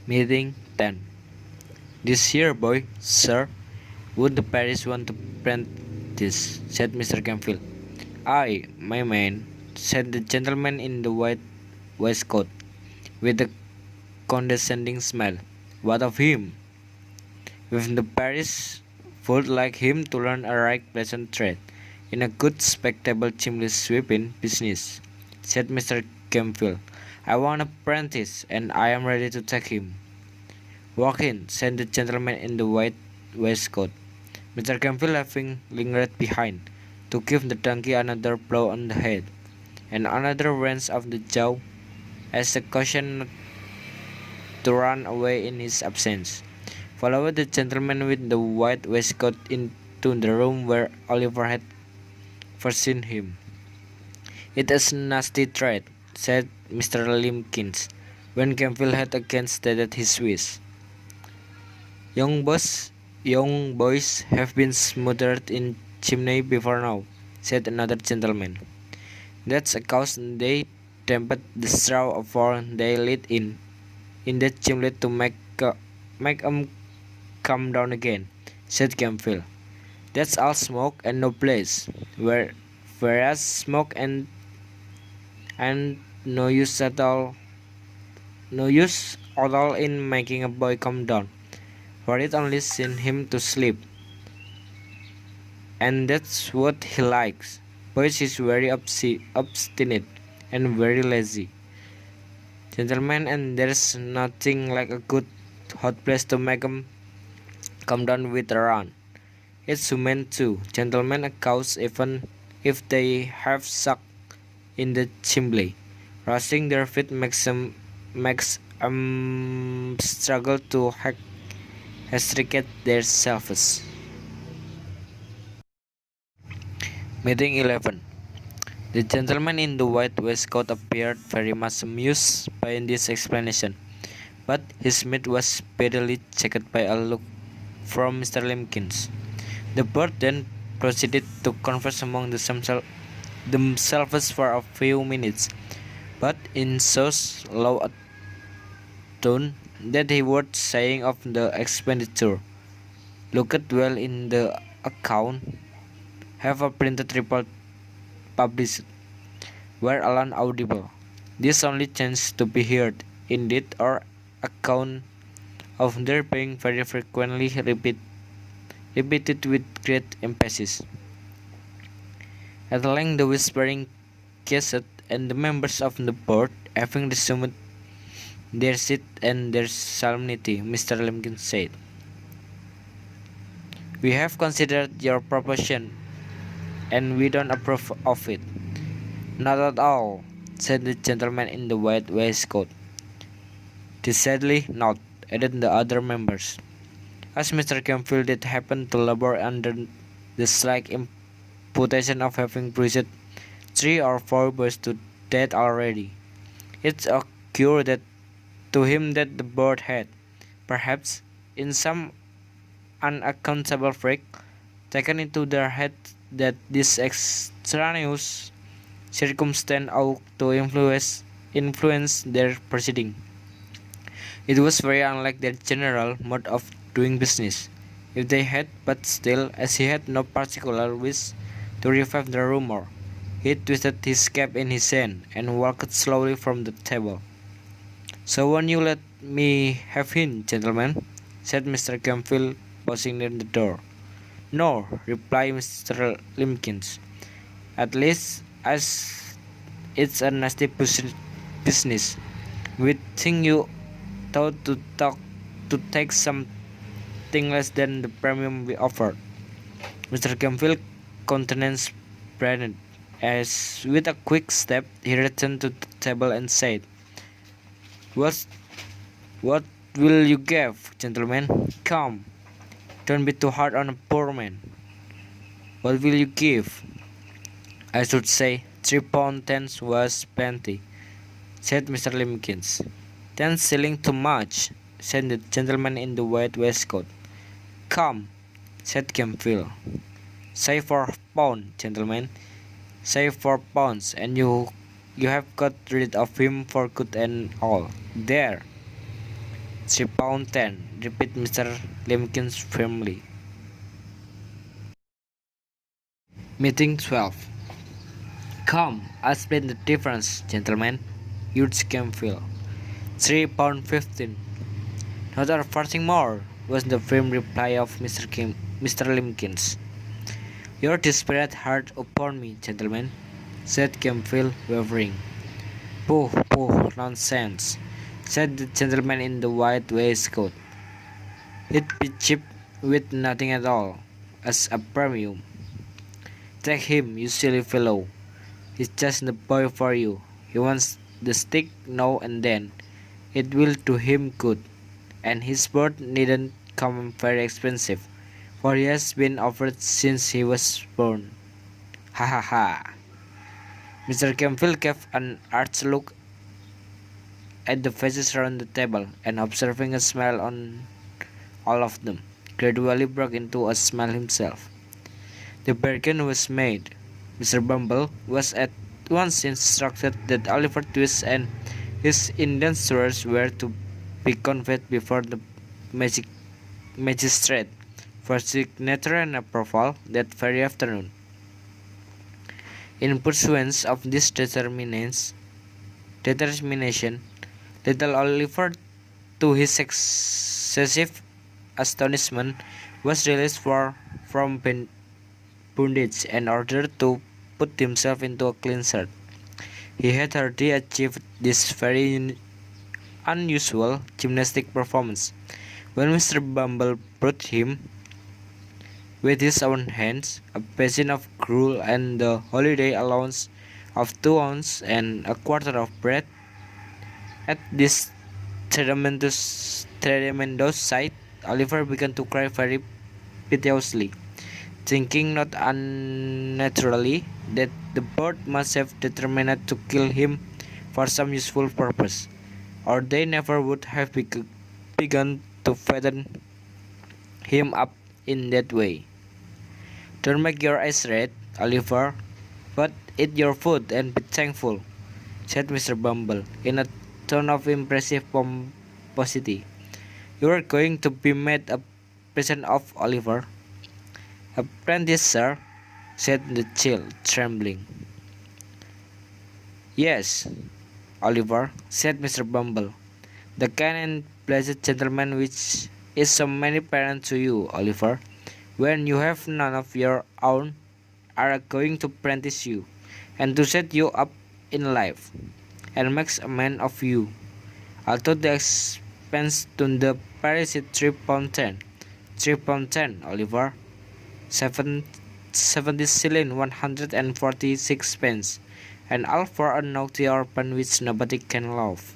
Meeting 10. This here, boy, sir. Would the parish want to print this? Said Mr. Campbell. Aye, my man, said the gentleman in the white waistcoat, with a condescending smile. What of him? If the parish would like him to learn a right pleasant trade in a good respectable chimney sweeping business, said Mr. Campbell. I want an apprentice, and I am ready to take him. Walk in, said the gentleman in the white waistcoat. Mr. Campbell, having lingered behind, to give the donkey another blow on the head, and another wrench of the jaw, as a caution not to run away in his absence, followed the gentleman with the white waistcoat into the room where Oliver had first seen him. It is a nasty trade, said Mr. Limkins, when Campbell had again stated his wish. Young boys have been smothered in chimney before now, said another gentleman. That's a cause they damped the straw afore they lit in that chimney to make 'em come down again, said Campbell. That's all smoke and no blaze, whereas smoke and no use at all in making a boy come down, for it only sends him to sleep, and that's what he likes. Boys is very obstinate and very lazy, gentlemen, and there's nothing like a good hot place to make 'em come down with a run. It's human too, gentlemen, a cows even if they have sucked in the chimney. Rushing their feet makes 'em struggle to extricate themselves. Meeting 11. The gentleman in the white waistcoat appeared very much amused by this explanation, but his mate was speedily checked by a look from Mr. Limkins. The bird then proceeded to converse among themselves for a few minutes, but in so low a tone that he was saying of the expenditure, looked well in the account, have a printed report published, were alone audible. This only chance to be heard, indeed, or account of their being very frequently repeated with great emphasis. At length the whispering ceased, and the members of the board, having resumed their seat and their solemnity, Mr. Limkins said, "We have considered your proposition, and we don't approve of it." "Not at all," said the gentleman in the white waistcoat. "Decidedly not," added the other members. As Mr. Campbell did happen to labor under the slight imputation of having bruised 3 or 4 boys to death already, it's occurred to him that the board had, perhaps, in some unaccountable freak, taken into their heads that this extraneous circumstance ought to influence their proceeding. It was very unlike their general mode of doing business, if they had, but still, as he had no particular wish to revive the rumor, he twisted his cap in his hand and walked slowly from the table. "So won't you let me have him, gentlemen?" said Mr. Campbell, pausing near the door. "No," replied Mr. Limkins. "At least, as it's a nasty business, we'd think you thought to take something less than the premium we offered." Mr. Campbell's countenance brightened, as with a quick step he returned to the table and said, What will you give, gentlemen? Come, don't be too hard on a poor man. What will you give?" "I should say £3 10 was plenty," said Mr. Limkins. "£10 too much," said the gentleman in the white waistcoat. "Come," said Campbell. "Say £4, gentlemen. Say £4, and you have got rid of him for good and all. There." £3.10, repeat Mr. Limkins firmly. Meeting 12. Come, I'll split the difference, gentlemen. Urged Campbell. £3.15. Not a farthing more, was the firm reply of Mr. Limkins. Your desperate heart upon me, gentlemen, said Campbell, wavering. Pooh, pooh, nonsense, said the gentleman in the white waistcoat. He'd be cheap with nothing at all, as a premium. Take him, you silly fellow. He's just the boy for you. He wants the stick now and then. It will do him good, and his board needn't come very expensive, for he has been offered since he was born. Ha ha ha. Mr. Campbell gave an arch look at the faces around the table, and observing a smile on all of them, gradually broke into a smile himself. The bargain was made. Mr. Bumble was at once instructed that Oliver Twist and his Indian stores were to be conveyed before the magistrate for signature and approval that very afternoon. In pursuance of this determination, little Oliver, to his excessive astonishment, was released from bondage and ordered to put himself into a clean shirt. He had already achieved this very unusual gymnastic performance when Mr. Bumble brought him, with his own hands, a basin of gruel and the holiday allowance of 2 ounces and a quarter of bread. At this tremendous sight, Oliver began to cry very piteously, thinking not unnaturally that the bird must have determined to kill him for some useful purpose, or they never would have begun to fatten him up in that way. Don't make your eyes red, Oliver, but eat your food and be thankful, said Mr. Bumble, in a tone of impressive pomposity. You are going to be made a present of, Oliver. Apprentice, sir, said the child, trembling. Yes, Oliver, said Mr. Bumble, the kind and blessed gentleman which is so many parents to you, Oliver, when you have none of your own, are going to apprentice you, and to set you up in life, and makes a man of you. Although the expense to the parish is £3.10. £3.10, Oliver. 70 shillings 146 pence, and all for a naughty orphan which nobody can love.